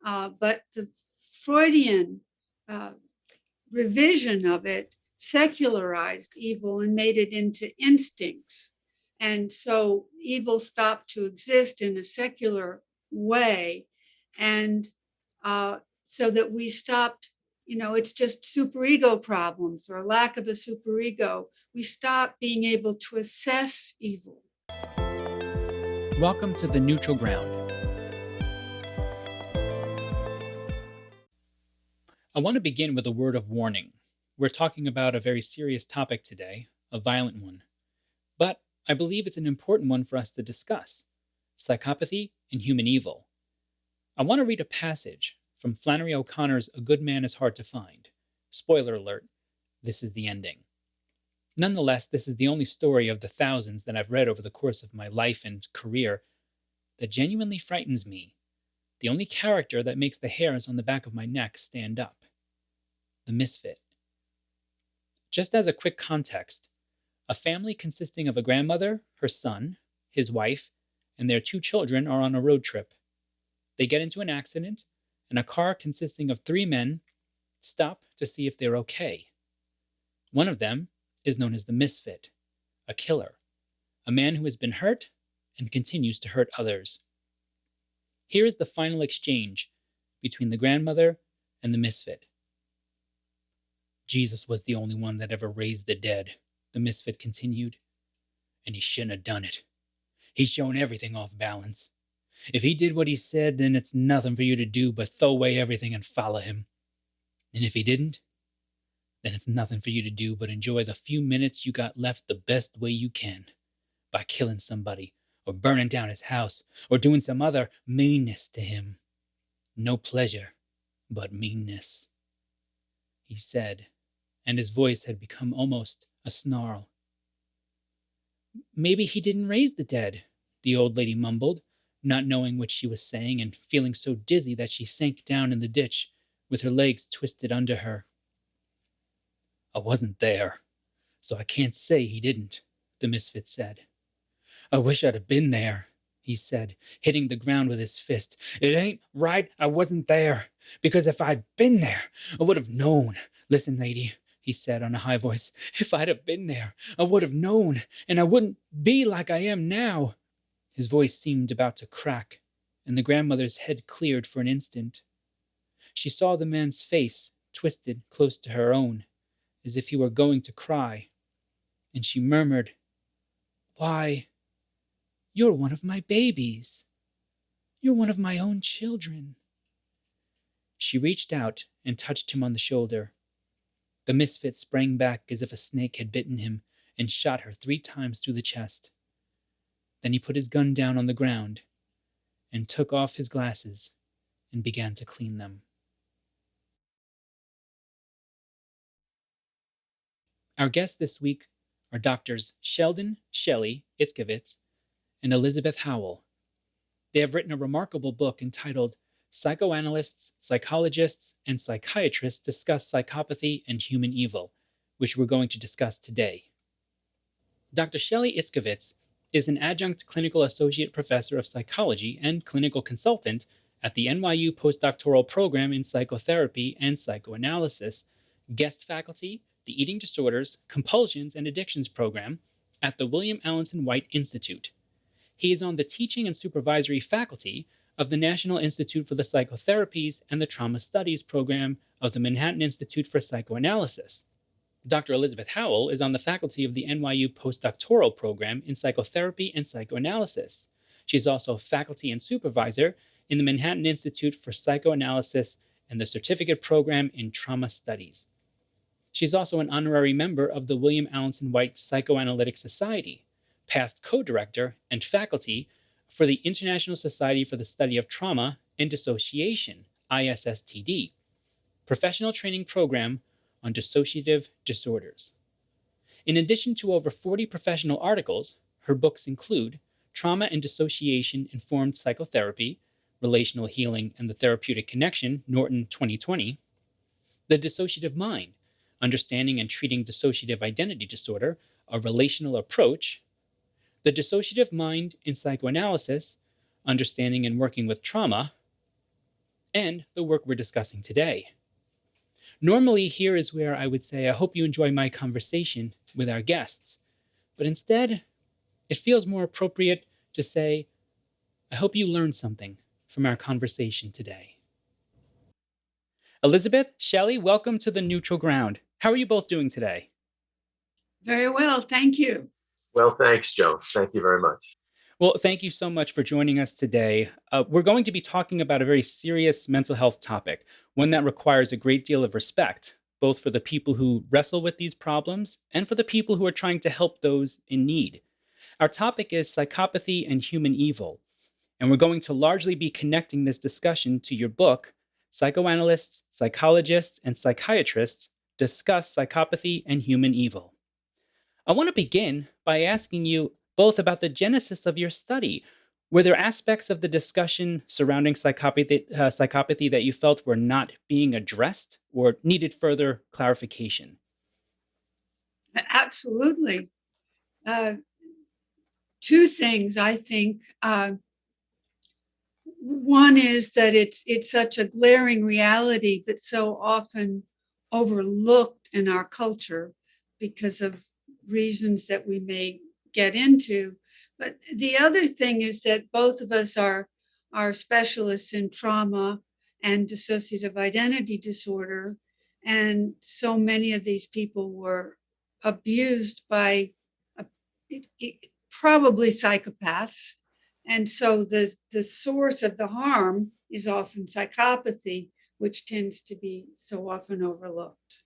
But the Freudian revision of it secularized evil and made it into instincts. And so evil stopped to exist in a secular way. And so that we stopped, it's just superego problems or a lack of a superego. We stopped being able to assess evil. Welcome to the Neutral Ground. I want to begin with a word of warning. We're talking about a very serious topic today, a violent one. But I believe it's an important one for us to discuss: psychopathy and human evil. I want to read a passage from Flannery O'Connor's A Good Man is Hard to Find. Spoiler alert, this is the ending. Nonetheless, this is the only story of the thousands that I've read over the course of my life and career that genuinely frightens me. The only character that makes the hairs on the back of my neck stand up. The misfit. Just as a quick context, a family consisting of a grandmother, her son, his wife, and their 2 children are on a road trip. They get into an accident, and a car consisting of 3 men stop to see if they're okay. One of them is known as the misfit, a killer, a man who has been hurt and continues to hurt others. Here is the final exchange between the grandmother and the misfit. Jesus was the only one that ever raised the dead, the misfit continued, and he shouldn't have done it. He's shown everything off balance. If he did what he said, then it's nothing for you to do but throw away everything and follow him. And if he didn't, then it's nothing for you to do but enjoy the few minutes you got left the best way you can, by killing somebody, or burning down his house, or doing some other meanness to him. No pleasure, but meanness, he said, and his voice had become almost a snarl. Maybe he didn't raise the dead, the old lady mumbled, not knowing what she was saying and feeling so dizzy that she sank down in the ditch with her legs twisted under her. I wasn't there, so I can't say he didn't, the misfit said. I wish I'd have been there, he said, hitting the ground with his fist. It ain't right I wasn't there, because if I'd been there, I would have known. Listen, lady, he said on a high voice, if I'd have been there, I would have known, and I wouldn't be like I am now. His voice seemed about to crack, and the grandmother's head cleared for an instant. She saw the man's face twisted close to her own, as if he were going to cry, and she murmured, Why, you're one of my babies. You're one of my own children. She reached out and touched him on the shoulder. The misfit sprang back as if a snake had bitten him and shot her 3 times through the chest. Then he put his gun down on the ground and took off his glasses and began to clean them. Our guests this week are doctors Sheldon Itzkowitz and Elizabeth Howell. They have written a remarkable book entitled Psychoanalysts, Psychologists, and Psychiatrists Discuss Psychopathy and Human Evil, which we're going to discuss today. Dr. Sheldon Itzkowitz is an adjunct clinical associate professor of psychology and clinical consultant at the NYU postdoctoral program in psychotherapy and psychoanalysis, guest faculty, the Eating Disorders, Compulsions, and Addictions program at the William Allenson White Institute. He is on the teaching and supervisory faculty of the National Institute for the Psychotherapies and the Trauma Studies program of the Manhattan Institute for Psychoanalysis. Dr. Elizabeth Howell is on the faculty of the NYU postdoctoral program in psychotherapy and psychoanalysis. She is also faculty and supervisor in the Manhattan Institute for Psychoanalysis and the certificate program in trauma studies. She is also an honorary member of the William Allenson White Psychoanalytic Society, past co-director and faculty for the International Society for the Study of Trauma and Dissociation, ISSTD, professional training program on dissociative disorders. In addition to over 40 professional articles, her books include Trauma and Dissociation Informed Psychotherapy, Relational Healing and the Therapeutic Connection, Norton 2020, The Dissociative Mind, Understanding and Treating Dissociative Identity Disorder, A Relational Approach, The Dissociative Mind in Psychoanalysis, Understanding and Working with Trauma, and the work we're discussing today. Normally, here is where I would say, I hope you enjoy my conversation with our guests. But instead, it feels more appropriate to say, I hope you learned something from our conversation today. Elizabeth, Shelley, welcome to the Neutral Ground. How are you both doing today? Very well, thank you. Well, thanks, Joe. Thank you very much. Well, thank you so much for joining us today. We're going to be talking about a very serious mental health topic, one that requires a great deal of respect, both for the people who wrestle with these problems and for the people who are trying to help those in need. Our topic is psychopathy and human evil, and we're going to largely be connecting this discussion to your book, Psychoanalysts, Psychologists, and Psychiatrists Discuss Psychopathy and Human Evil. I want to begin by asking you both about the genesis of your study. Were there aspects of the discussion surrounding psychopathy that you felt were not being addressed or needed further clarification? Absolutely. Two things, I think. One is that it's such a glaring reality, but so often overlooked in our culture because of reasons that we may get into. But the other thing is that both of us are specialists in trauma and dissociative identity disorder. And so many of these people were abused by probably psychopaths. And so the source of the harm is often psychopathy, which tends to be so often overlooked.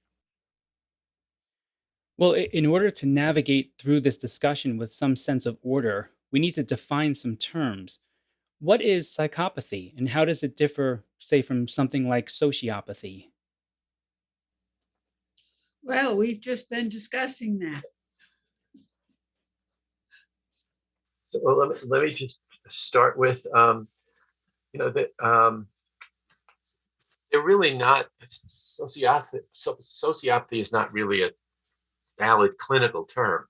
Well, in order to navigate through this discussion with some sense of order, we need to define some terms. What is psychopathy, and how does it differ, say, from something like sociopathy? Well, we've just been discussing that. So let me just start with, that they're really not, sociopathy is not really a valid clinical term.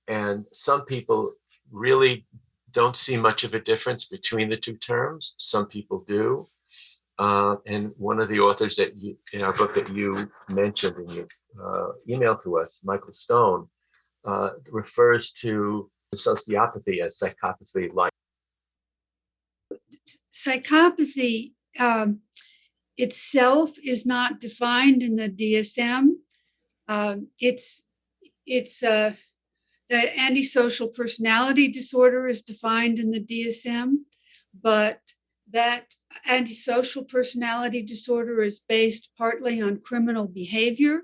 And some people really don't see much of a difference between the two terms. Some people do. And one of the authors that in our book that you mentioned in your email to us, Michael Stone, refers to sociopathy as psychopathy-like. Psychopathy itself is not defined in the DSM. The antisocial personality disorder is defined in the DSM, but that antisocial personality disorder is based partly on criminal behavior,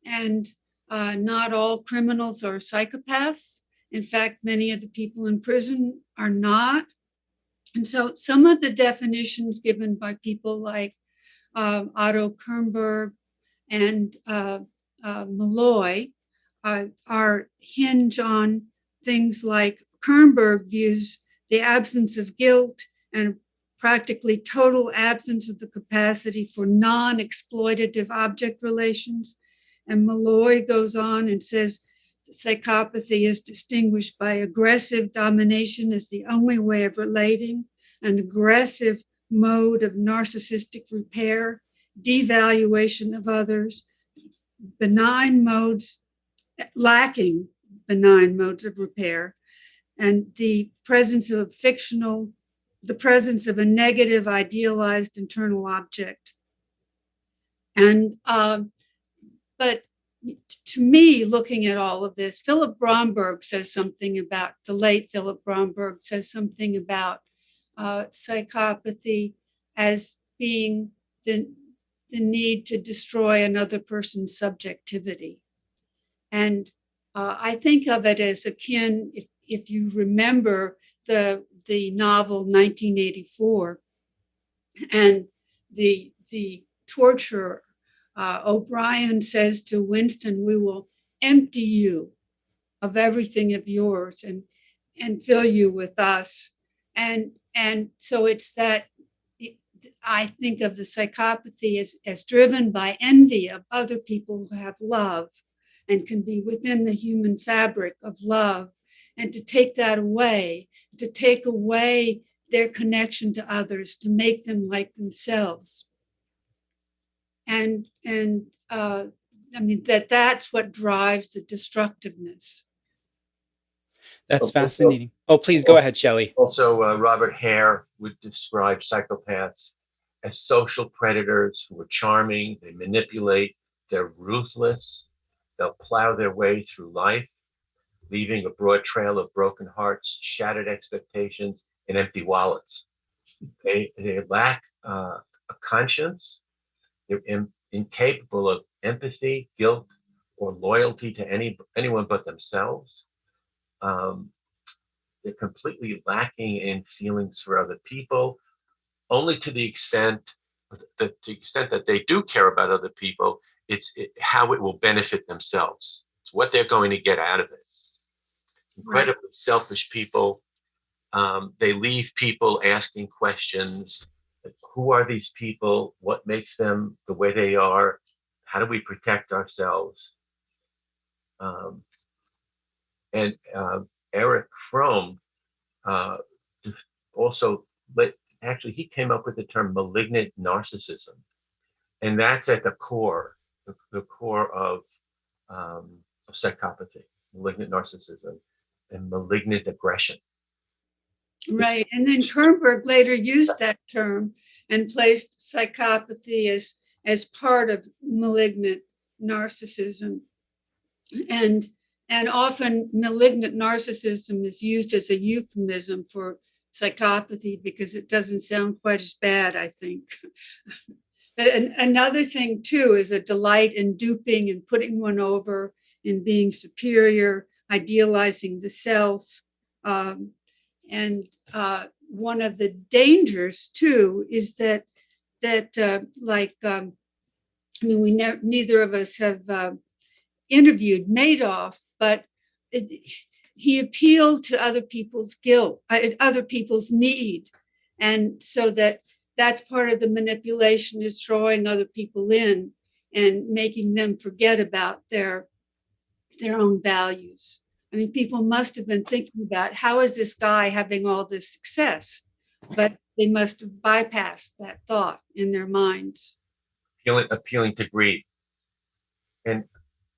and not all criminals are psychopaths. In fact, many of the people in prison are not. And so some of the definitions given by people like Otto Kernberg and Malloy are hinge on things like Kernberg views the absence of guilt and practically total absence of the capacity for non-exploitative object relations. And Malloy goes on and says psychopathy is distinguished by aggressive domination as the only way of relating, an aggressive mode of narcissistic repair, devaluation of others, lacking benign modes of repair, and the presence of a negative idealized internal object. And but to me, looking at all of this, the late Philip Bromberg says something about psychopathy as being the need to destroy another person's subjectivity. And I think of it as akin, if you remember the novel 1984 and the torturer, O'Brien says to Winston, "We will empty you of everything of yours and fill you with us." And so it's that I think of the psychopathy as driven by envy of other people who have love and can be within the human fabric of love. And to take that away, to take away their connection to others to make them like themselves. And I mean, that's what drives the destructiveness. That's Also, fascinating. Oh, please go ahead, Shelley. also Robert Hare would describe psychopaths as social predators who are charming, they manipulate, they're ruthless, they'll plow their way through life, leaving a broad trail of broken hearts, shattered expectations, and empty wallets. They lack a conscience. They're incapable of empathy, guilt, or loyalty to anyone but themselves. They're completely lacking in feelings for other people, only to the extent that they do care about other people, it's how it will benefit themselves. It's what they're going to get out of it. Incredibly selfish people. They leave people asking questions. Who are these people? What makes them the way they are? How do we protect ourselves? And Eric Fromm also, actually, he came up with the term malignant narcissism. And that's at the core of psychopathy, malignant narcissism, and malignant aggression. Right. And then Kernberg later used that term and placed psychopathy as part of malignant narcissism. And often malignant narcissism is used as a euphemism for psychopathy because it doesn't sound quite as bad, I think. But another thing, too, is a delight in duping and putting one over, in being superior, idealizing the self. And one of the dangers, too, is that I mean, neither of us have interviewed Madoff, but he appealed to other people's guilt, other people's need. And so that's part of the manipulation, is drawing other people in and making them forget about their own values. I mean, people must have been thinking about, how is this guy having all this success? But they must have bypassed that thought in their minds. Appealing to greed. And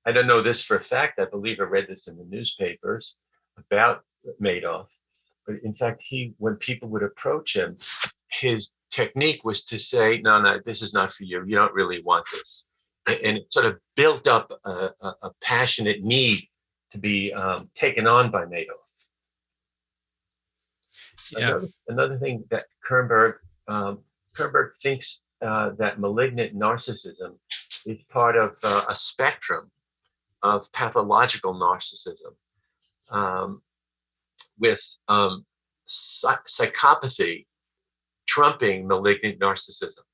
I don't know this for a fact. I believe I read this in the newspapers about Madoff. But in fact, when people would approach him, his technique was to say, no, this is not for you. You don't really want this. And it sort of built up a passionate need to be taken on by Madoff. Yeah. Another thing that Kernberg thinks that malignant narcissism is part of a spectrum of pathological narcissism, with psychopathy trumping malignant narcissism,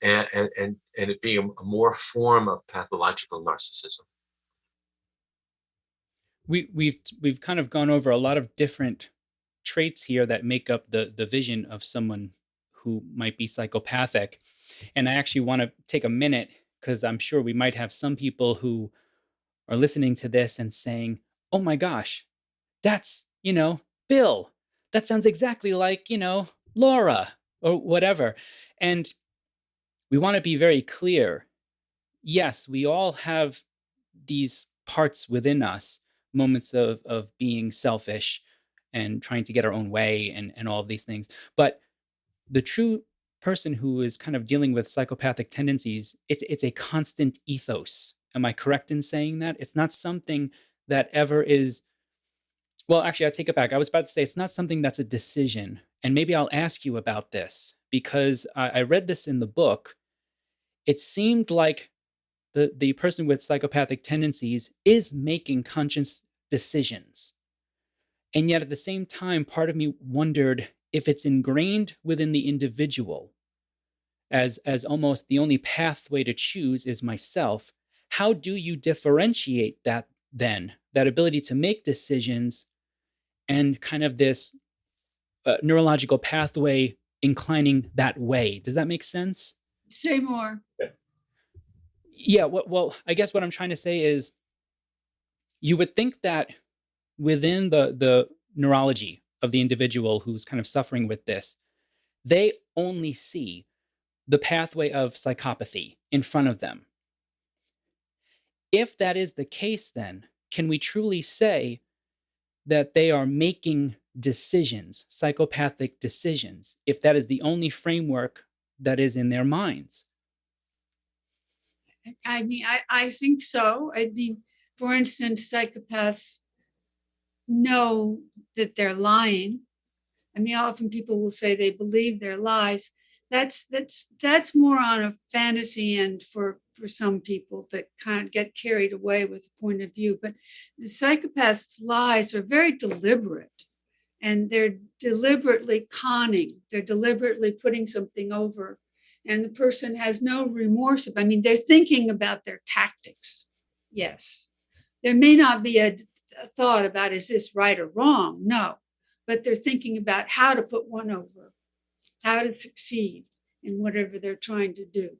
and it being a more form of pathological narcissism. We've kind of gone over a lot of different traits here that make up the vision of someone who might be psychopathic. And I actually want to take a minute, because I'm sure we might have some people who are listening to this and saying, oh my gosh, that's, Bill. That sounds exactly like, Laura or whatever. And we want to be very clear. Yes, we all have these parts within us, moments of being selfish and trying to get our own way and all of these things. But the true person who is kind of dealing with psychopathic tendencies, it's a constant ethos. Am I correct in saying that? It's not something that ever is, well, actually, I take it back. I was about to say it's not something that's a decision. And maybe I'll ask you about this, because I read this in the book. It seemed like the person with psychopathic tendencies is making conscious decisions. And yet at the same time, part of me wondered if it's ingrained within the individual as almost the only pathway to choose is myself. How do you differentiate that then, that ability to make decisions and kind of this neurological pathway inclining that way? Does that make sense? Say more. Yeah, well, I guess what I'm trying to say is, you would think that within the neurology of the individual who's kind of suffering with this, they only see the pathway of psychopathy in front of them. If that is the case, then can we truly say that they are making decisions, psychopathic decisions, if that is the only framework that is in their minds? I mean, I think so. I mean, for instance, psychopaths know that they're lying. I mean, often people will say they believe their lies. That's more on a fantasy end for some people that kind of get carried away with a point of view. But the psychopath's lies are very deliberate, and they're deliberately conning. They're deliberately putting something over, and the person has no remorse. I mean, they're thinking about their tactics. Yes, there may not be a thought about, is this right or wrong? No, but they're thinking about how to put one over, how to succeed in whatever they're trying to do.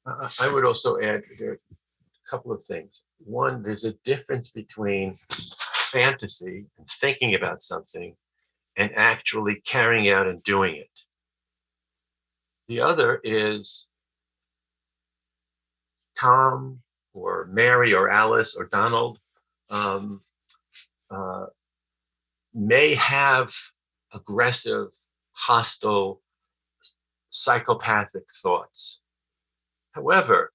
I would also add there a couple of things. One, there's a difference between fantasy and thinking about something and actually carrying out and doing it. The other is Tom or Mary or Alice or Donald may have aggressive, hostile, psychopathic thoughts. However,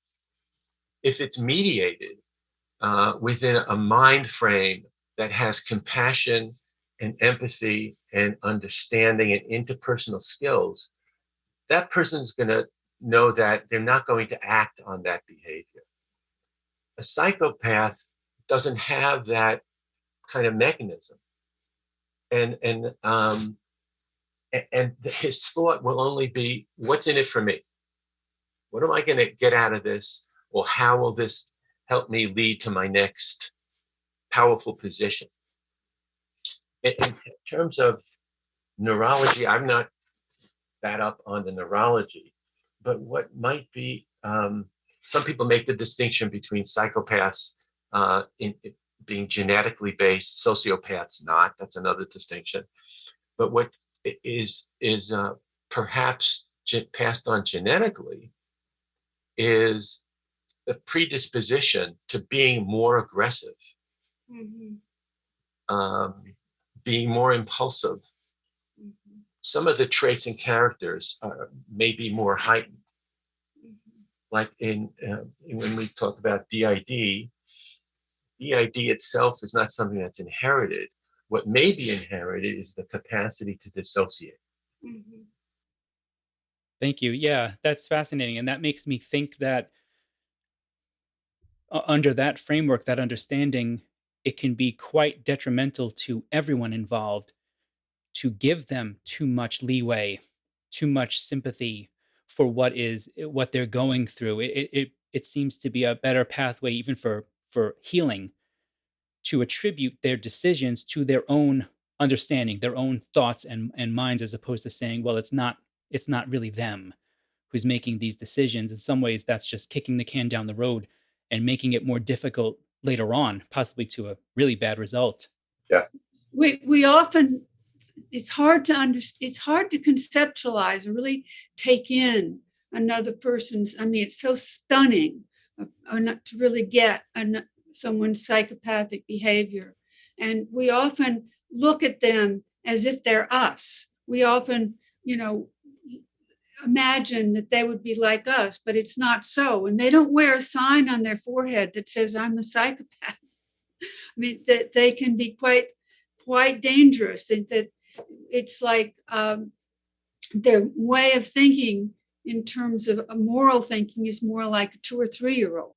if it's mediated within a mind frame that has compassion and empathy and understanding and interpersonal skills, that person's going to know that they're not going to act on that behavior. A psychopath doesn't have that kind of mechanism. And his thought will only be, what's in it for me? What am I going to get out of this? Or how will this help me lead to my next powerful position? In terms of neurology, I'm not that up on the neurology, but what might be, some people make the distinction between psychopaths in being genetically based, sociopaths not. That's another distinction. But what is perhaps passed on genetically is the predisposition to being more aggressive, being more impulsive. Some of the traits and characters may be more heightened. Like when we talk about DID itself is not something that's inherited. What may be inherited is the capacity to dissociate. Thank you. Yeah, that's fascinating. And that makes me think that under that framework, that understanding, it can be quite detrimental to everyone involved to give them too much leeway, too much sympathy for what they're going through. It seems to be a better pathway even for healing, to attribute their decisions to their own understanding, their own thoughts and minds, as opposed to saying, well, it's not really them who's making these decisions. In some ways, that's just kicking the can down the road and making it more difficult later on, possibly to a really bad result. Yeah. We often, it's hard to conceptualize or really take in another person's, I mean, it's so stunning to really get someone's psychopathic behavior. And we often look at them as if they're us. We often, imagine that they would be like us, but it's not so. And they don't wear a sign on their forehead that says, I'm a psychopath. I mean, that they can be quite dangerous. That it's like their way of thinking in terms of a moral thinking is more like a 2 or 3-year-old.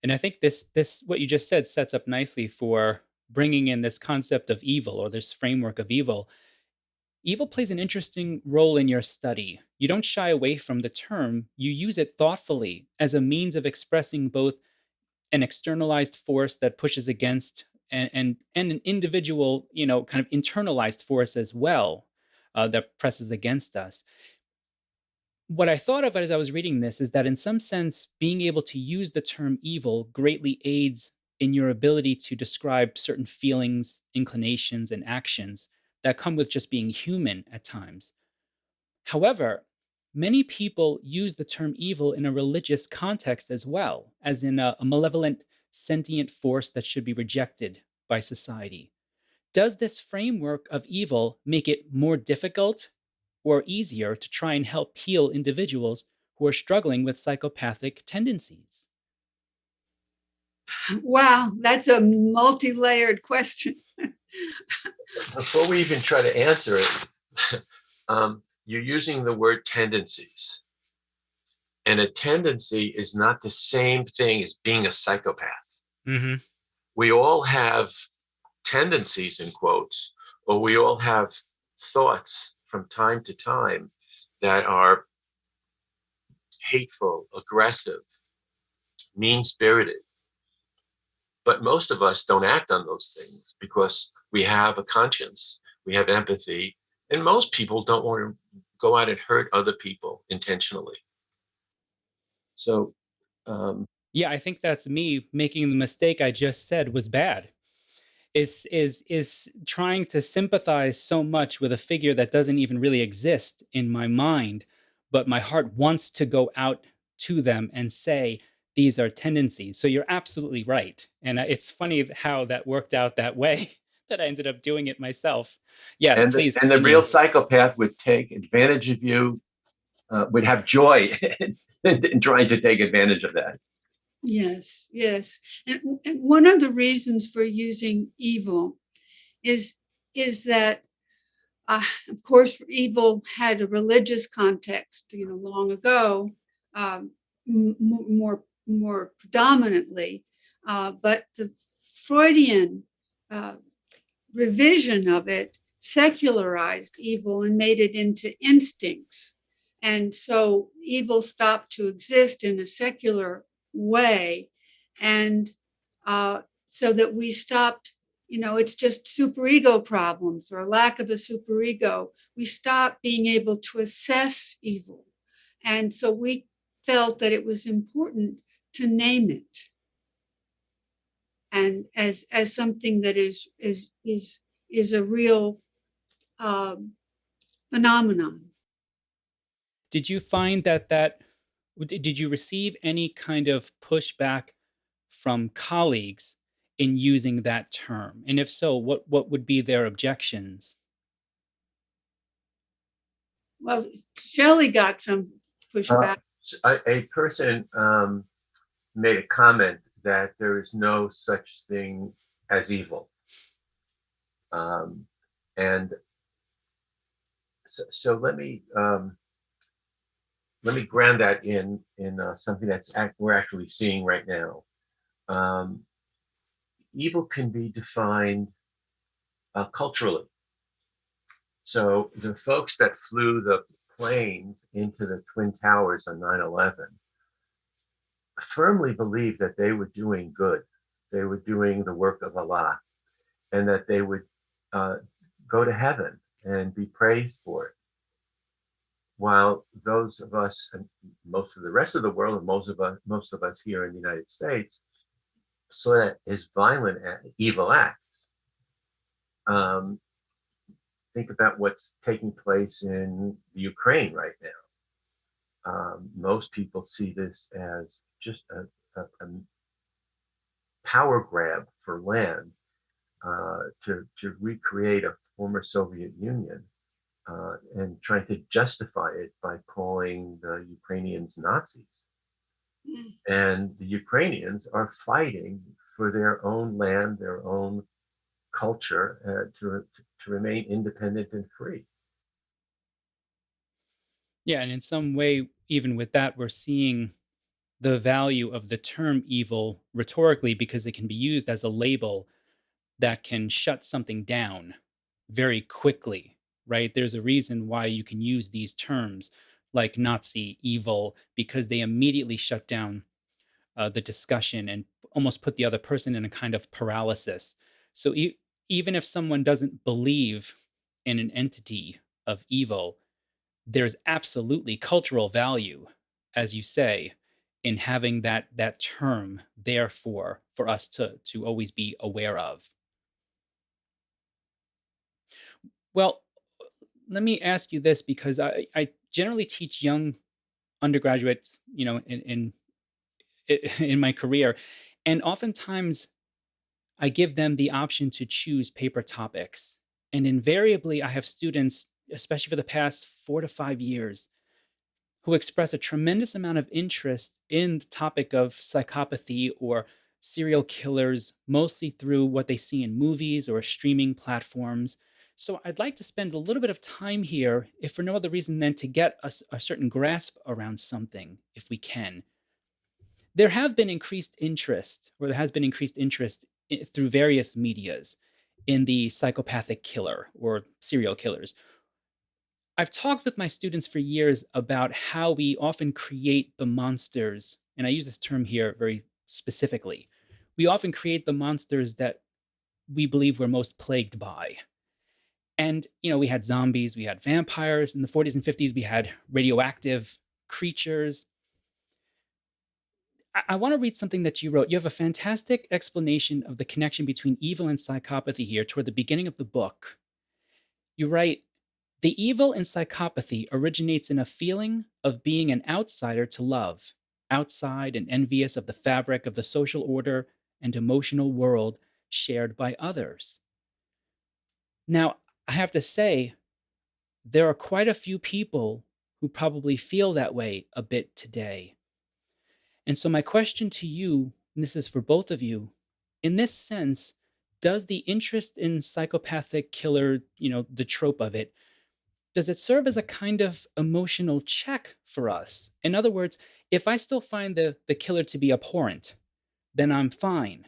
And I think this what you just said sets up nicely for bringing in this concept of evil, or this framework of evil. Evil plays an interesting role in your study. You don't shy away from the term. You use it thoughtfully as a means of expressing both an externalized force that pushes against and an individual, kind of internalized force as well, that presses against us. What I thought of as I was reading this is that in some sense, being able to use the term evil greatly aids in your ability to describe certain feelings, inclinations, and actions that come with just being human at times. However, many people use the term evil in a religious context as well, as in a malevolent, sentient force that should be rejected by society. Does this framework of evil make it more difficult or easier to try and help heal individuals who are struggling with psychopathic tendencies? Wow, that's a multi-layered question. Before we even try to answer it, you're using the word tendencies. And a tendency is not the same thing as being a psychopath. Mm-hmm. We all have tendencies, in quotes, or we all have thoughts from time to time that are hateful, aggressive, mean-spirited. But most of us don't act on those things because we have a conscience, we have empathy, and most people don't want to go out and hurt other people intentionally. So, Yeah, I think that's me making the mistake I just said was bad. Is trying to sympathize so much with a figure that doesn't even really exist in my mind, but my heart wants to go out to them and say these are tendencies. So you're absolutely right, and it's funny how that worked out that way that I ended up doing it myself. Yes, and please the real continue. psychopath would take advantage of you, would have joy in trying to take advantage of that. Yes, yes. And one of the reasons for using evil is that, of course, evil had a religious context, long ago, more predominantly, but the Freudian revision of it secularized evil and made it into instincts. And so evil stopped to exist in a secular way. And so that we stopped, it's just superego problems or a lack of a superego. We stopped being able to assess evil. And so we felt that it was important to name it, and as something that is a real phenomenon. Did you find did you receive any kind of pushback from colleagues in using that term? And if so, what would be their objections? Well, Shelley got some pushback. A person made a comment that there is no such thing as evil. And so let me ground that in something we're actually seeing right now. Evil can be defined culturally. So the folks that flew the planes into the Twin Towers on 9/11 firmly believed that they were doing good. They were doing the work of Allah, and that they would go to heaven and be praised for it. While those of us, and most of the rest of the world, and most of us here in the United States, saw that as violent, evil acts. Think about what's taking place in the Ukraine right now. Most people see this as just a power grab for land to recreate a former Soviet Union, and trying to justify it by calling the Ukrainians Nazis. And the Ukrainians are fighting for their own land, their own culture, to remain independent and free. Yeah, and in some way, even with that, we're seeing the value of the term evil rhetorically because it can be used as a label that can shut something down very quickly, right? There's a reason why you can use these terms like Nazi, evil, because they immediately shut down the discussion and almost put the other person in a kind of paralysis. So even if someone doesn't believe in an entity of evil, there's absolutely cultural value, as you say, in having that term there for us to always be aware of? Well, let me ask you this, because I generally teach young undergraduates, in my career, and oftentimes I give them the option to choose paper topics. And invariably, I have students, especially for the past 4 to 5 years, who express a tremendous amount of interest in the topic of psychopathy or serial killers, mostly through what they see in movies or streaming platforms. So I'd like to spend a little bit of time here, if for no other reason than to get a certain grasp around something, if we can. There have been increased interest, or there has been increased interest through various medias in the psychopathic killer or serial killers. I've talked with my students for years about how we often create the monsters, and I use this term here very specifically. We often create the monsters that we believe we're most plagued by. And, we had zombies, we had vampires. In the 40s and 50s, we had radioactive creatures. I want to read something that you wrote. You have a fantastic explanation of the connection between evil and psychopathy here toward the beginning of the book. You write, "The evil in psychopathy originates in a feeling of being an outsider to love, outside and envious of the fabric of the social order and emotional world shared by others." Now, I have to say, there are quite a few people who probably feel that way a bit today. And so, my question to you, and this is for both of you, in this sense, does the interest in psychopathic killer, the trope of it, does it serve as a kind of emotional check for us? In other words, if I still find the killer to be abhorrent, then I'm fine.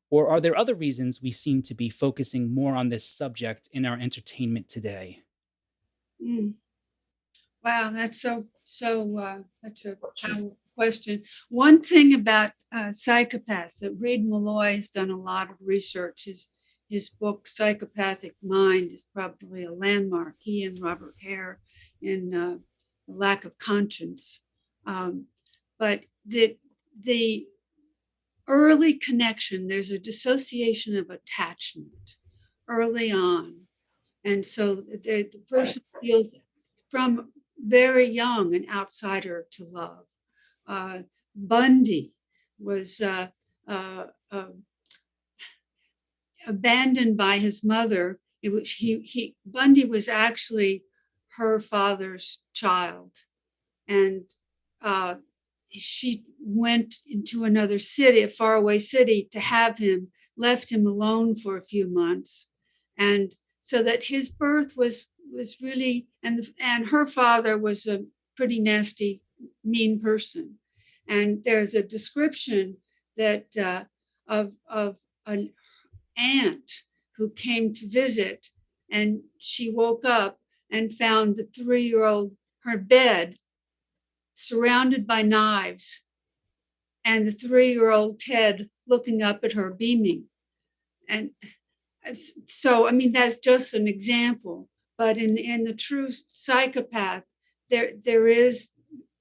Or are there other reasons we seem to be focusing more on this subject in our entertainment today? Mm. Wow, that's such a powerful question. One thing about psychopaths that Reid Malloy has done a lot of research. His book Psychopathic Mind is probably a landmark. He and Robert Hare in The Lack of Conscience. But the early connection, there's a dissociation of attachment early on. And so the person feels from very young an outsider to love. Bundy was abandoned by his mother. Bundy was actually her father's child, and she went into another city, a faraway city, to have him, left him alone for a few months, and so that his birth was really, and her father was a pretty nasty, mean person. And there's a description that of an aunt who came to visit, and she woke up and found the 3-year-old, her bed, surrounded by knives, and the 3-year-old Ted looking up at her, beaming. And so, I mean, that's just an example. But in the true psychopath, there is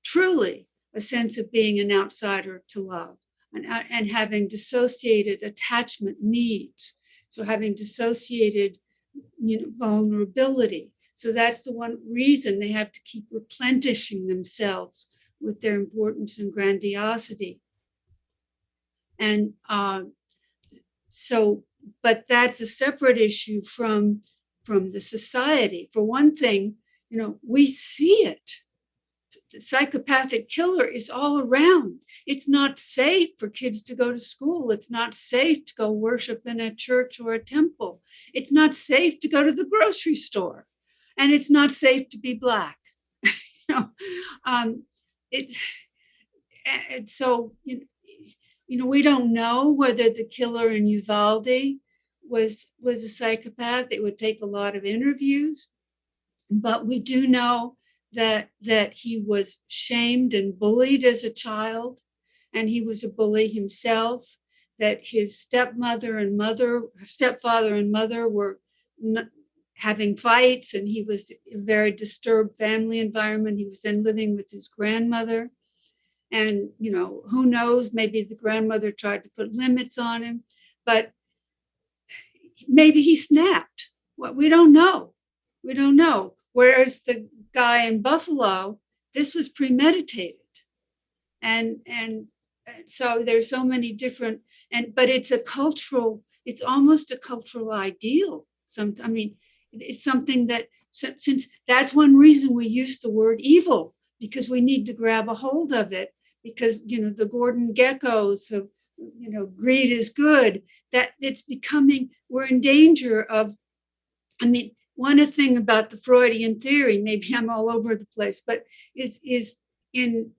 truly a sense of being an outsider to love, and having dissociated attachment needs. So having dissociated, vulnerability. So that's the one reason they have to keep replenishing themselves with their importance and grandiosity. And but that's a separate issue from the society. For one thing, we see it. The psychopathic killer is all around. It's not safe for kids to go to school. It's not safe to go worship in a church or a temple. It's not safe to go to the grocery store, and it's not safe to be Black. So we don't know whether the killer in Uvalde was a psychopath. It would take a lot of interviews, but we do know that he was shamed and bullied as a child, and he was a bully himself. That his stepfather and mother were having fights, and he was in a very disturbed family environment. He was then living with his grandmother. And, who knows, maybe the grandmother tried to put limits on him, but maybe he snapped. Well, we don't know. We don't know. Whereas the guy in Buffalo, this was premeditated. And so there's so many different, but it's it's almost a cultural ideal. It's something that, since that's one reason we use the word evil, because we need to grab a hold of it, because, the Gordon geckos of, greed is good, that we're in danger of, one thing about the Freudian theory, maybe I'm all over the place, but is in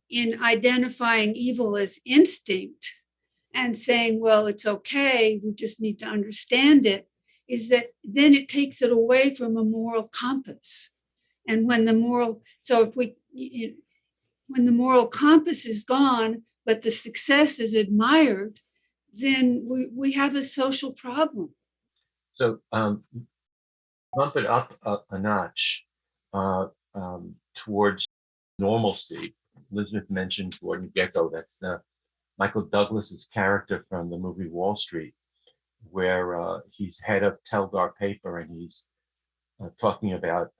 identifying evil as instinct and saying, well, it's okay, we just need to understand it, is that then it takes it away from a moral compass. And when the moral compass is gone, but the success is admired, then we have a social problem. So bump it up a notch towards normalcy. Elizabeth mentioned Gordon Gekko. That's Michael Douglas's character from the movie Wall Street, where he's head of Teldar paper, and he's talking about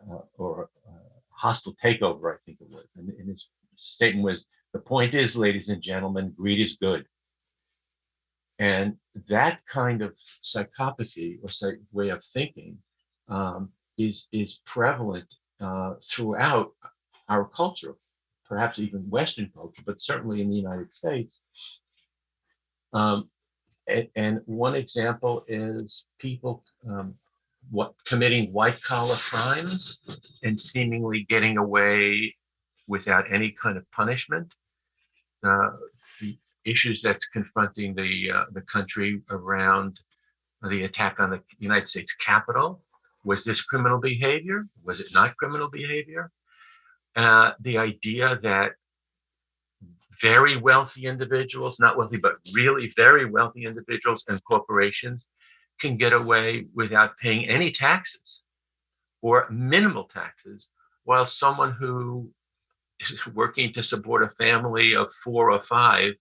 hostile takeover, I think it was. And his statement was, "The point is, ladies and gentlemen, greed is good." And that kind of psychopathy or way of thinking is prevalent throughout our culture, perhaps even Western culture, but certainly in the United States. And one example is people committing white-collar crimes and seemingly getting away without any kind of punishment. The issues that's confronting the country around the attack on the United States Capitol. Was this criminal behavior? Was it not criminal behavior? The idea that very wealthy individuals, not wealthy, but really very wealthy individuals and corporations can get away without paying any taxes or minimal taxes, while someone who is working to support a family of 4 or 5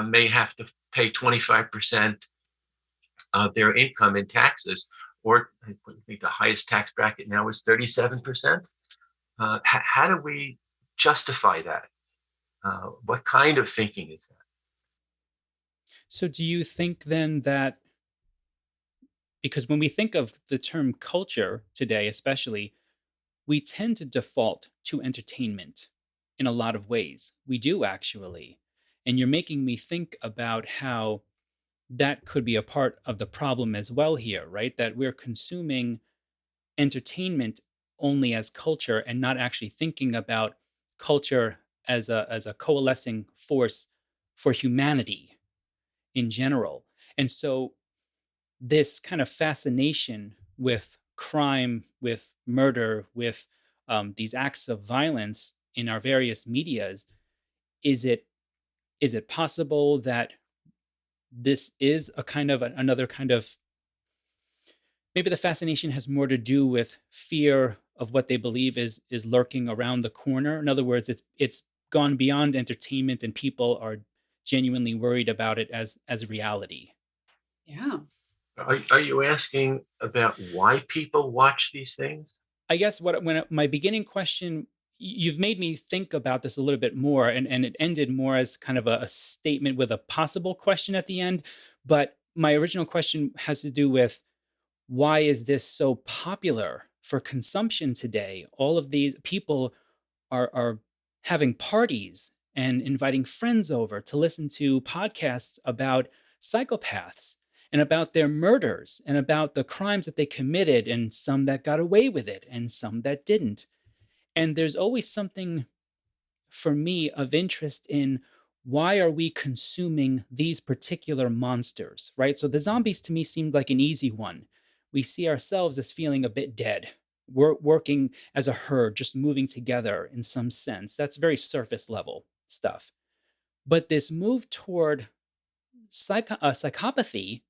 may have to pay 25% of their income in taxes, or I think the highest tax bracket now is 37%. How do we justify that? What kind of thinking is that? So do you think then that, because when we think of the term culture today, especially, we tend to default to entertainment in a lot of ways. We do, actually. And you're making me think about how that could be a part of the problem as well here, right? That we're consuming entertainment only as culture and not actually thinking about culture as a coalescing force for humanity in general. And so this kind of fascination with crime, with murder, with these acts of violence in our various medias, is it possible that this is a kind of another kind of, maybe the fascination has more to do with fear of what they believe is lurking around the corner? In other words, it's gone beyond entertainment and people are genuinely worried about it as reality. Yeah. Are you asking about why people watch these things? I guess my beginning question, you've made me think about this a little bit more, and it ended more as kind of a statement with a possible question at the end. But my original question has to do with, why is this so popular for consumption today? All of these people are having parties and inviting friends over to listen to podcasts about psychopaths and about their murders and about the crimes that they committed, and some that got away with it and some that didn't. And there's always something for me of interest in, why are we consuming these particular monsters, right? So the zombies to me seemed like an easy one. We see ourselves as feeling a bit dead. We're working as a herd, just moving together in some sense. That's very surface level stuff. But this move toward psychopathy,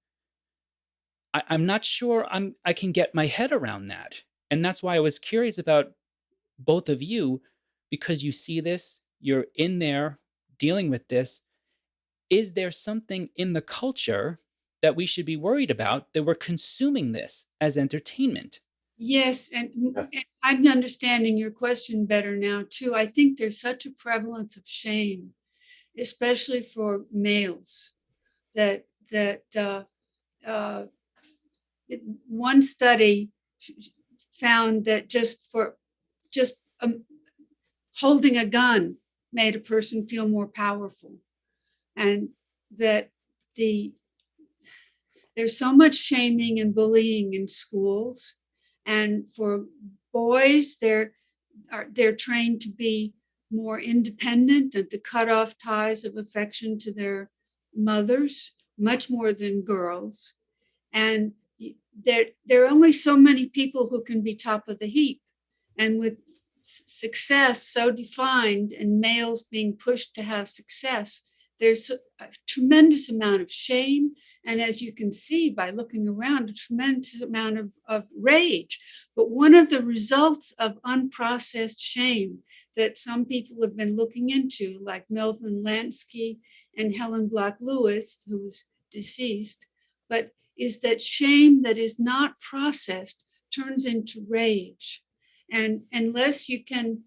I'm not sure I can get my head around that. And that's why I was curious about both of you, because you see this, you're in there dealing with this, is there something in the culture that we should be worried about, that we're consuming this as entertainment? Yes, and I'm understanding your question better now too. I think there's such a prevalence of shame, especially for males, that uh, one study found that just holding a gun made a person feel more powerful, and that there's so much shaming and bullying in schools, and for boys, they're trained to be more independent and to cut off ties of affection to their mothers, much more than girls. And there are only so many people who can be top of the heap. And with success so defined and males being pushed to have success, there's a tremendous amount of shame. And as you can see by looking around, a tremendous amount of rage. But one of the results of unprocessed shame that some people have been looking into, like Melvin Lansky and Helen Black Lewis, who was deceased, but is that shame that is not processed turns into rage. And unless you can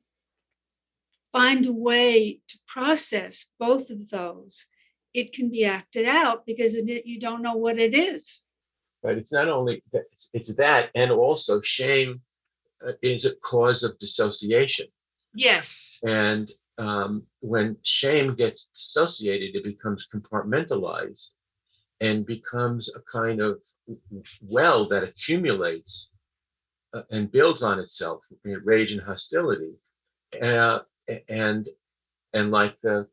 find a way to process both of those, it can be acted out because you don't know what it is. Right. It's not only that, it's that, and also shame is a cause of dissociation. Yes. And when shame gets dissociated, it becomes compartmentalized and becomes a kind of well that accumulates and builds on itself, rage and hostility. And like the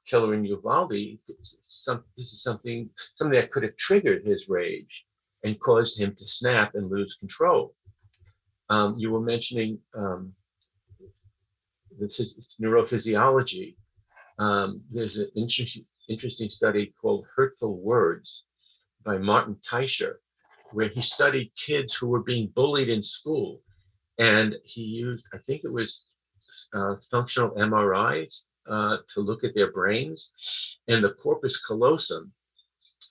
killer in Uvalde, this is something that could have triggered his rage and caused him to snap and lose control. You were mentioning this is neurophysiology. There's an interesting study called Hurtful Words by Martin Teicher, where he studied kids who were being bullied in school. And he used, I think it was functional MRIs to look at their brains. And the corpus callosum,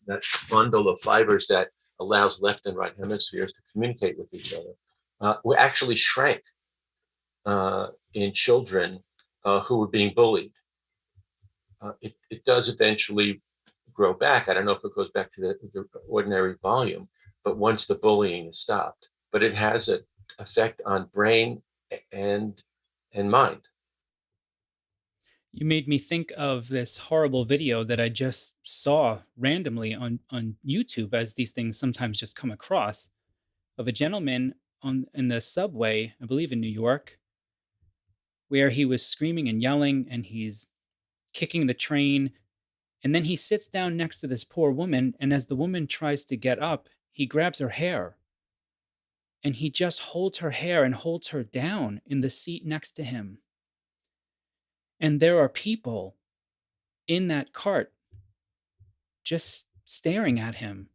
that bundle of fibers that allows left and right hemispheres to communicate with each other, actually shrank in children who were being bullied. It does eventually grow back. I don't know if it goes back to the ordinary volume, but once the bullying is stopped. But it has an effect on brain and mind. You made me think of this horrible video that I just saw randomly on YouTube, as these things sometimes just come across, of a gentleman in the subway, I believe in New York, where he was screaming and yelling and he's kicking the train. And then he sits down next to this poor woman, and as the woman tries to get up, he grabs her hair. And he just holds her hair and holds her down in the seat next to him. And there are people in that cart just staring at him.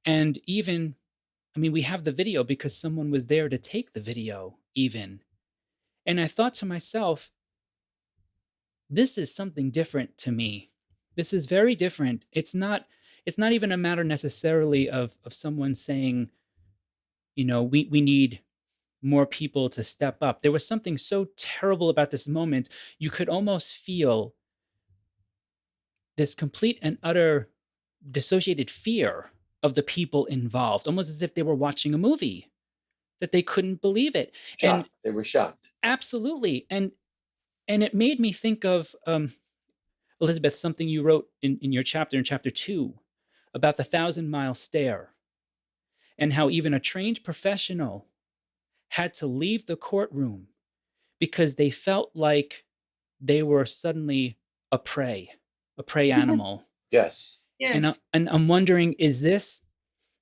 And even, I mean, we have the video because someone was there to take the video, even. And I thought to myself, this is something different to me. This is very different. It's not even a matter necessarily of someone saying, we need more people to step up. There was something so terrible about this moment. You could almost feel this complete and utter dissociated fear of the people involved, almost as if they were watching a movie, that they couldn't believe it. Shocked. They were shocked. Absolutely. And it made me think of, Elizabeth, something you wrote in your chapter, in chapter 2, about the 1,000-mile stare, and how even a trained professional had to leave the courtroom because they felt like they were suddenly a prey animal. Yes. Yes. And I'm wondering,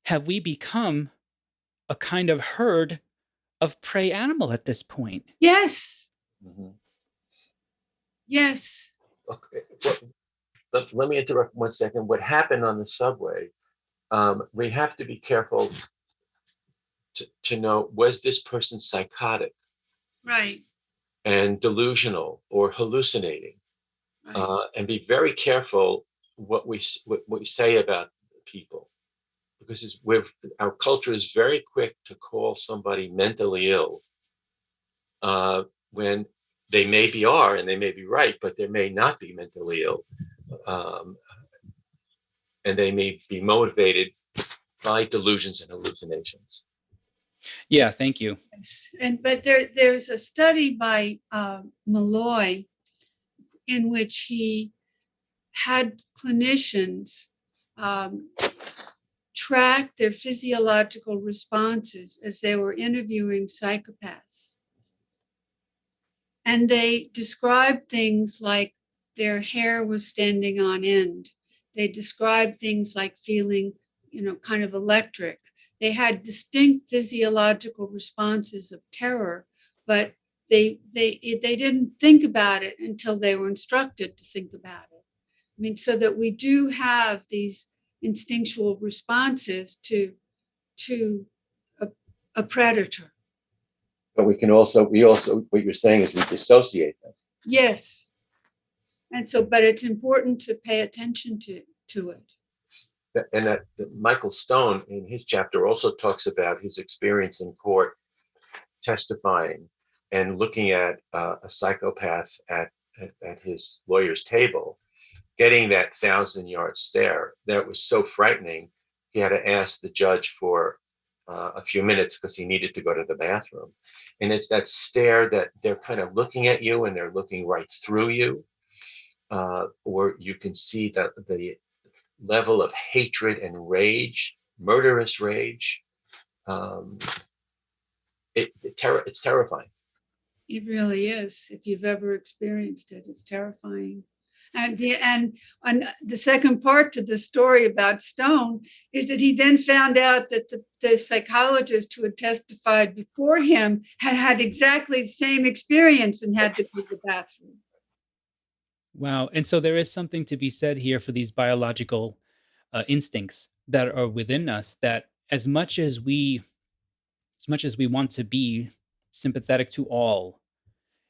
have we become a kind of herd of prey animal at this point? Yes. Mm-hmm. Yes. Okay. Well, let me interrupt 1 second. What happened on the subway, we have to be careful to know, was this person psychotic? Right. And delusional or hallucinating? Right. And be very careful what we say about people, because our culture is very quick to call somebody mentally ill when they maybe are, and they may be right, but they may not be mentally ill, um, and they may be motivated by delusions and hallucinations. Yeah, thank you. But there's a study by Malloy in which he had clinicians track their physiological responses as they were interviewing psychopaths. And they described things like their hair was standing on end. They described things like feeling, kind of electric. They had distinct physiological responses of terror, but they didn't think about it until they were instructed to think about it. I mean, so that we do have these instinctual responses to a predator. But we also, what you're saying is we dissociate them. Yes. And so, but it's important to pay attention to it. And that Michael Stone in his chapter also talks about his experience in court testifying and looking at a psychopath at his lawyer's table, getting that 1,000-yard stare. That was so frightening. He had to ask the judge for a few minutes because he needed to go to the bathroom. And it's that stare that they're kind of looking at you and they're looking right through you. Or you can see that the level of hatred and rage, murderous rage, it's terrifying. It really is. If you've ever experienced it, it's terrifying. And the second part to the story about Stone is that he then found out that the psychologist who had testified before him had exactly the same experience and had to go to the bathroom. Wow. And so there is something to be said here for these biological instincts that are within us, that as much as we want to be sympathetic to all,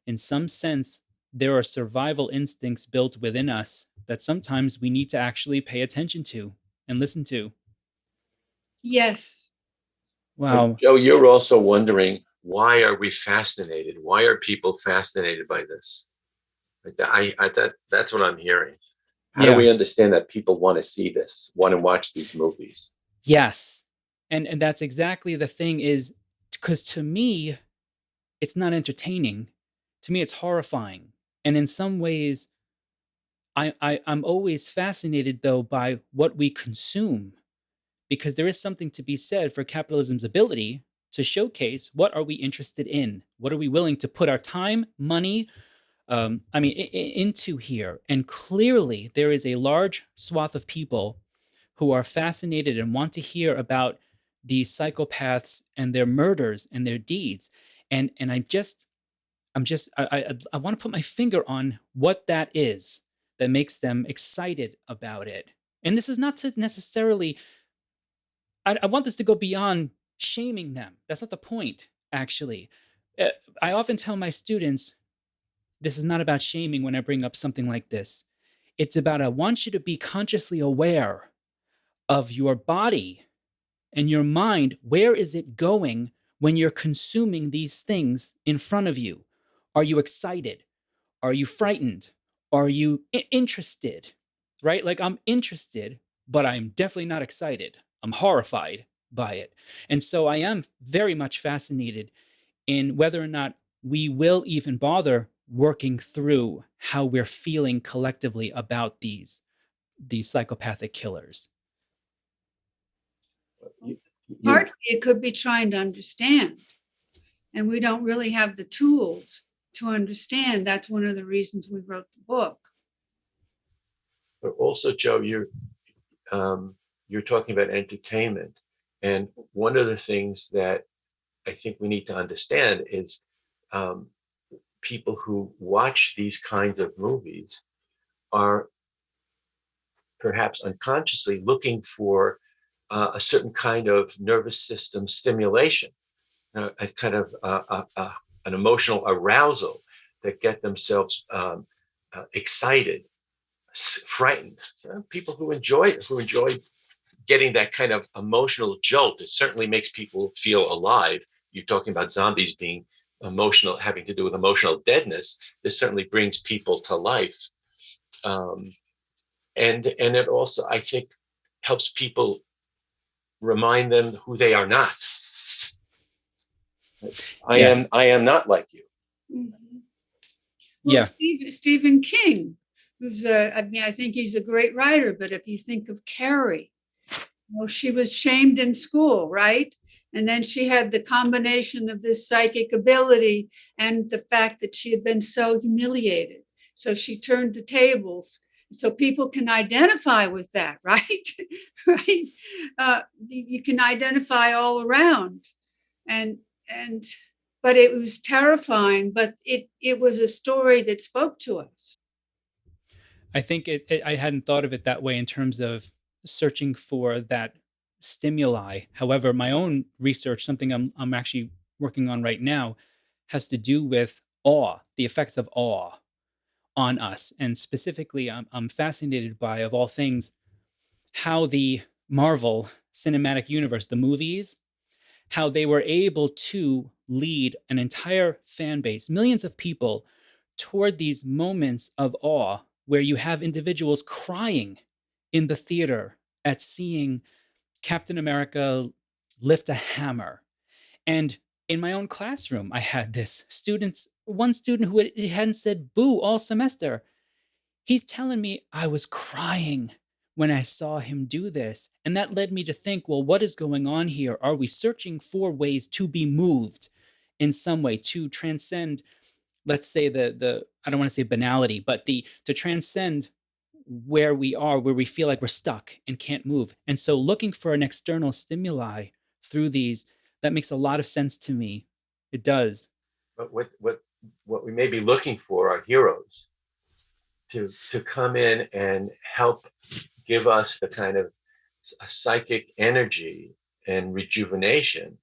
in some sense, there are survival instincts built within us that sometimes we need to actually pay attention to and listen to. Yes. Wow. Joe, you're also wondering, why are we fascinated? Why are people fascinated by this? That's what I'm hearing. How do we understand that people want to see this, want to watch these movies? Yes. And that's exactly the thing, is because to me, it's not entertaining. To me, it's horrifying. And in some ways, I'm always fascinated, though, by what we consume, because there is something to be said for capitalism's ability to showcase what are we interested in, what are we willing to put our time, money, into here. And clearly, there is a large swath of people who are fascinated and want to hear about these psychopaths and their murders and their deeds. And I want to put my finger on what that is that makes them excited about it. And this is not to necessarily, I want this to go beyond shaming them. That's not the point, actually. I often tell my students, this is not about shaming when I bring up something like this. It's about, I want you to be consciously aware of your body and your mind. Where is it going when you're consuming these things in front of you? Are you excited? Are you frightened? Are you interested? Right? Like, I'm interested, but I'm definitely not excited. I'm horrified by it. And so I am very much fascinated in whether or not we will even bother working through how we're feeling collectively about these psychopathic killers. Partly it could be trying to understand, and we don't really have the tools to understand. That's one of the reasons we wrote the book. But also, Joe, you're talking about entertainment, and one of the things that I think we need to understand is people who watch these kinds of movies are perhaps unconsciously looking for a certain kind of nervous system stimulation, a kind of an emotional arousal that get themselves excited, frightened. People who enjoy getting that kind of emotional jolt. It certainly makes people feel alive. You're talking about zombies being emotional, having to do with emotional deadness. This certainly brings people to life. And it also, I think, helps people remind them who they are not. Yes. I am not like you. Mhm. Well, Yeah. Stephen King, who's I mean, I think he's a great writer, but if you think of Carrie, well, she was shamed in school, right? And then she had the combination of this psychic ability and the fact that she had been so humiliated. So she turned the tables. So people can identify with that, right? Right? You can identify all around. And and but it was terrifying, but it was a story that spoke to us. I think I hadn't thought of it that way in terms of searching for that stimuli. However, my own research, something I'm actually working on right now, has to do with awe, the effects of awe on us. And specifically, I'm fascinated by, of all things, how the Marvel Cinematic Universe, the movies, how they were able to lead an entire fan base, millions of people, toward these moments of awe where you have individuals crying in the theater at seeing Captain America lift a hammer. And in my own classroom, I had this one student who hadn't said boo all semester. He's telling me I was crying when I saw him do this. And that led me to think, well, what is going on here? Are we searching for ways to be moved in some way, to transcend, let's say, the I don't want to say banality, but the to transcend where we are, where we feel like we're stuck and can't move. And so looking for an external stimuli through these, that makes a lot of sense to me. It does. But what we may be looking for are heroes to come in and help give us the kind of psychic energy and rejuvenation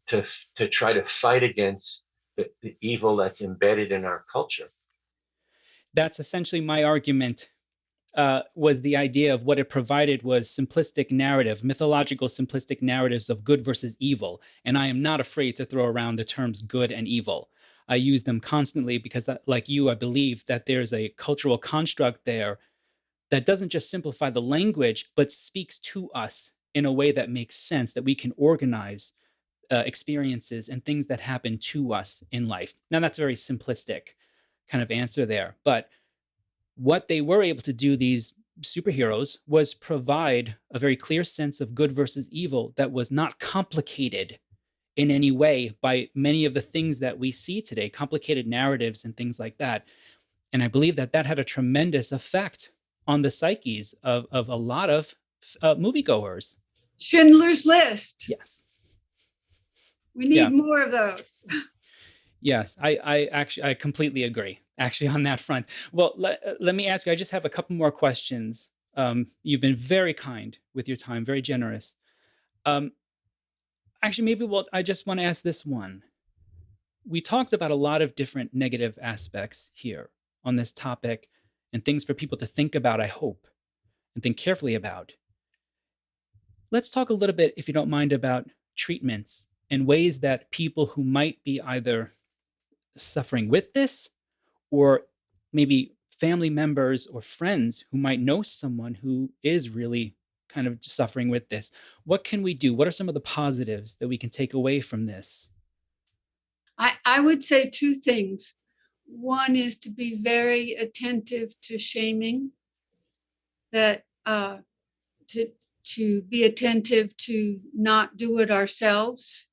to try to fight against the evil that's embedded in our culture. That's essentially my argument. Was the idea of what it provided was simplistic narrative, mythological simplistic narratives of good versus evil. And I am not afraid to throw around the terms good and evil. I use them constantly because, like you, I believe that there's a cultural construct there that doesn't just simplify the language, but speaks to us in a way that makes sense, that we can organize experiences and things that happen to us in life. Now, that's a very simplistic kind of answer there. But what they were able to do, these superheroes, was provide a very clear sense of good versus evil that was not complicated in any way by many of the things that we see today, complicated narratives and things like that. And I believe that that had a tremendous effect on the psyches of a lot of moviegoers. Schindler's List. Yes. We need more of those. Yes, I completely agree, actually, on that front. Well, let me ask you, I just have a couple more questions. You've been very kind with your time, very generous. Actually, I just want to ask this one. We talked about a lot of different negative aspects here on this topic and things for people to think about, I hope, and think carefully about. Let's talk a little bit, if you don't mind, about treatments and ways that people who might be either suffering with this, or maybe family members or friends who might know someone who is really kind of suffering with this. What can we do? What are some of the positives that we can take away from this? I would say two things. One is to be very attentive to shaming, that to be attentive to not do it ourselves.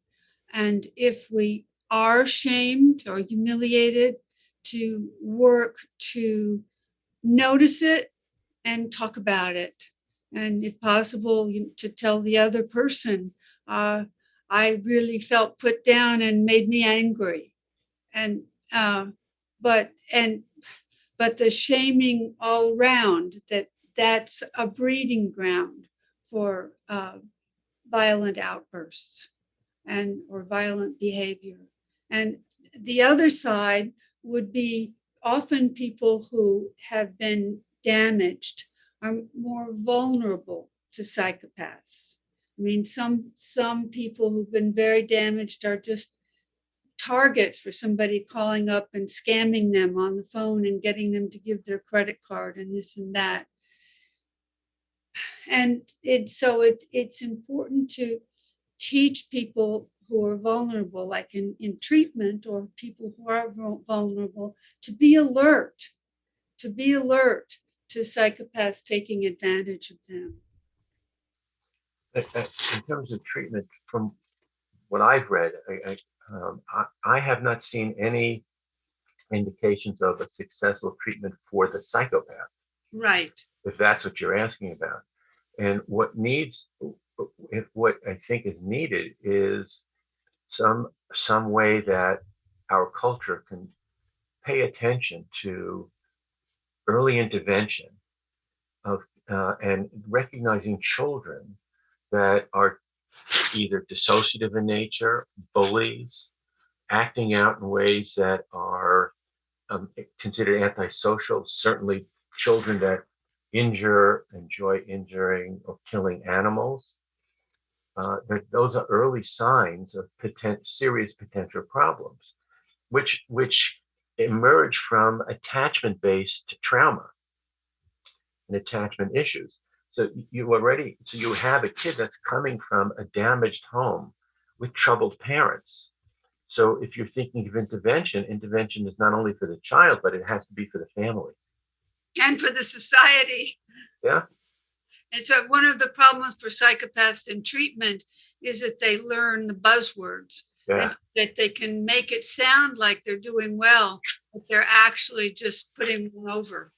And if we are shamed or humiliated, to work to notice it and talk about it. And if possible, to tell the other person, I really felt put down and made me angry. And but the shaming all around, that's a breeding ground for violent outbursts or violent behavior. And the other side would be often people who have been damaged are more vulnerable to psychopaths. I mean, some people who've been very damaged are just targets for somebody calling up and scamming them on the phone and getting them to give their credit card and this and that. And it's important to teach people who are vulnerable, like in treatment, or people who are vulnerable, to be alert to psychopaths taking advantage of them. In terms of treatment, from what I've read, I have not seen any indications of a successful treatment for the psychopath, Right. if that's what you're asking about. And what I think is needed is some way that our culture can pay attention to early intervention of and recognizing children that are either dissociative in nature, bullies, acting out in ways that are considered antisocial, certainly children that enjoy injuring or killing animals. Those are early signs of serious potential problems, which emerge from attachment-based trauma and attachment issues. So you have a kid that's coming from a damaged home with troubled parents. So if you're thinking of intervention is not only for the child, but it has to be for the family. And for the society. Yeah. And so one of the problems for psychopaths in treatment is that they learn the buzzwords. Yeah. That they can make it sound like they're doing well, but they're actually just putting one over.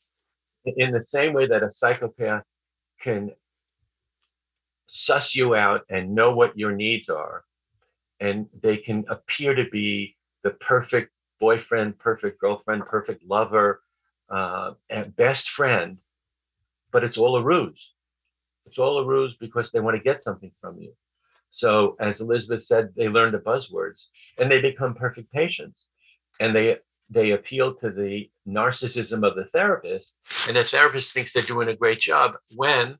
In the same way that a psychopath can suss you out and know what your needs are, and they can appear to be the perfect boyfriend, perfect girlfriend, perfect lover, and best friend, but it's all a ruse. It's all a ruse because they want to get something from you. So as Elizabeth said, they learn the buzzwords and they become perfect patients, and they appeal to the narcissism of the therapist, and the therapist thinks they're doing a great job when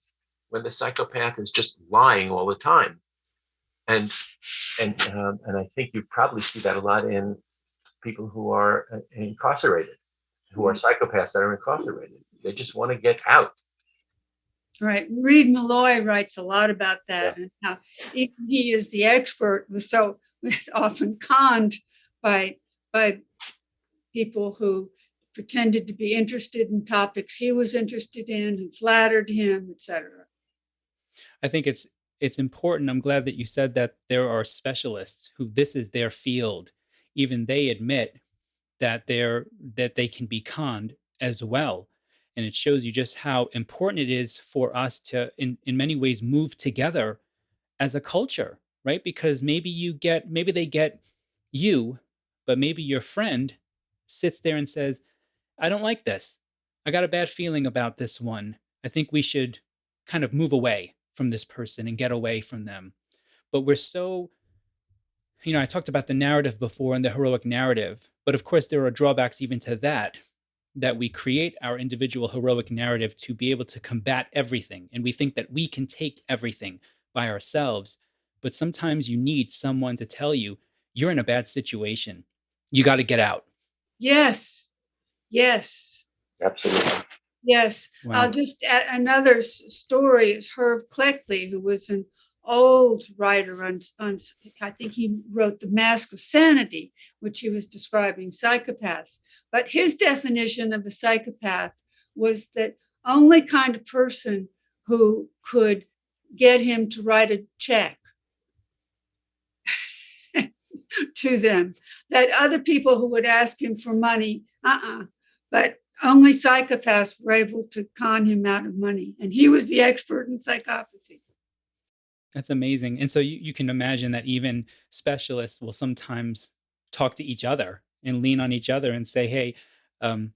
the psychopath is just lying all the time. And I think you probably see that a lot in people who are incarcerated, who are psychopaths that are incarcerated. They just want to get out. Right. Reed Malloy writes a lot about that, and how he is the expert, was often conned by people who pretended to be interested in topics he was interested in and flattered him, etc. I think it's important. I'm glad that you said that there are specialists who this is their field. Even they admit that they can be conned as well. And it shows you just how important it is for us to, in many ways, move together as a culture, right? Because maybe they get you, but maybe your friend sits there and says, I don't like this. I got a bad feeling about this one. I think we should kind of move away from this person and get away from them. But we're so, I talked about the narrative before and the heroic narrative, but of course there are drawbacks even to that we create our individual heroic narrative to be able to combat everything. And we think that we can take everything by ourselves. But sometimes you need someone to tell you, you're in a bad situation. You got to get out. Yes. Absolutely. Yes. Wow. I'll just add another story is Herb Cleckley, who was an old writer on I think he wrote The Mask of Sanity, which he was describing psychopaths. But his definition of a psychopath was that only kind of person who could get him to write a check to them, that other people who would ask him for money, but only psychopaths were able to con him out of money. And he was the expert in psychopathy. That's amazing. And so you can imagine that even specialists will sometimes talk to each other and lean on each other and say, hey, I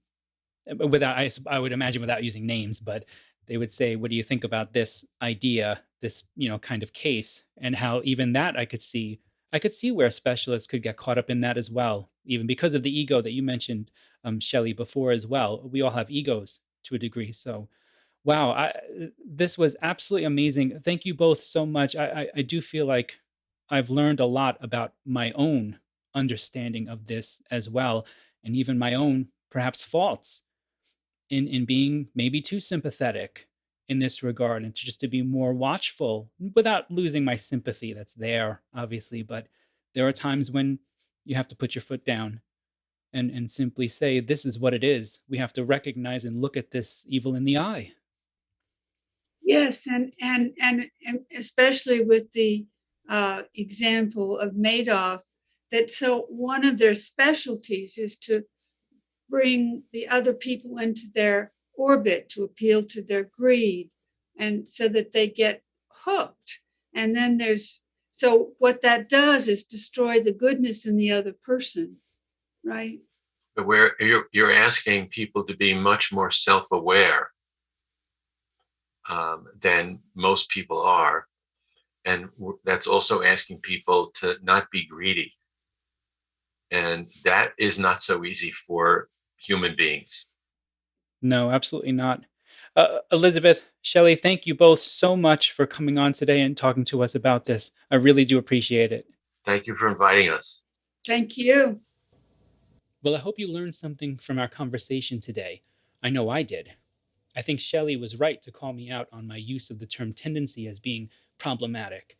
would imagine without using names, but they would say, what do you think about this idea, this, kind of case? And how even that I could see where specialists could get caught up in that as well. even because of the ego that you mentioned, Shelley, before as well. We all have egos to a degree. So, wow, this was absolutely amazing. Thank you both so much. I do feel like I've learned a lot about my own understanding of this as well, and even my own perhaps faults in being maybe too sympathetic in this regard, and to just to be more watchful without losing my sympathy that's there, obviously. But there are times when you have to put your foot down and simply say, this is what it is. We have to recognize and look at this evil in the eye. Yes, and especially with the example of Madoff, that so one of their specialties is to bring the other people into their orbit to appeal to their greed, and so that they get hooked. And then so what that does is destroy the goodness in the other person, right? But where you're asking people to be much more self-aware than most people are. And that's also asking people to not be greedy. And that is not so easy for human beings. No, absolutely not. Elizabeth, Shelley, thank you both so much for coming on today and talking to us about this. I really do appreciate it. Thank you for inviting us. Thank you. Well, I hope you learned something from our conversation today. I know I did. I think Shelley was right to call me out on my use of the term tendency as being problematic.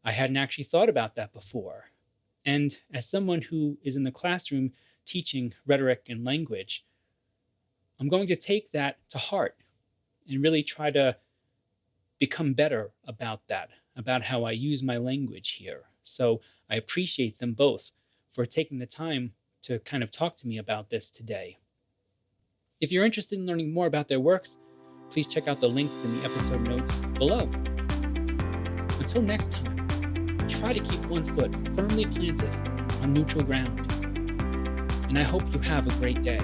I hadn't actually thought about that before. And as someone who is in the classroom teaching rhetoric and language, I'm going to take that to heart and really try to become better about that, about how I use my language here. So I appreciate them both for taking the time to kind of talk to me about this today. If you're interested in learning more about their works, please check out the links in the episode notes below. Until next time, try to keep one foot firmly planted on neutral ground. And I hope you have a great day.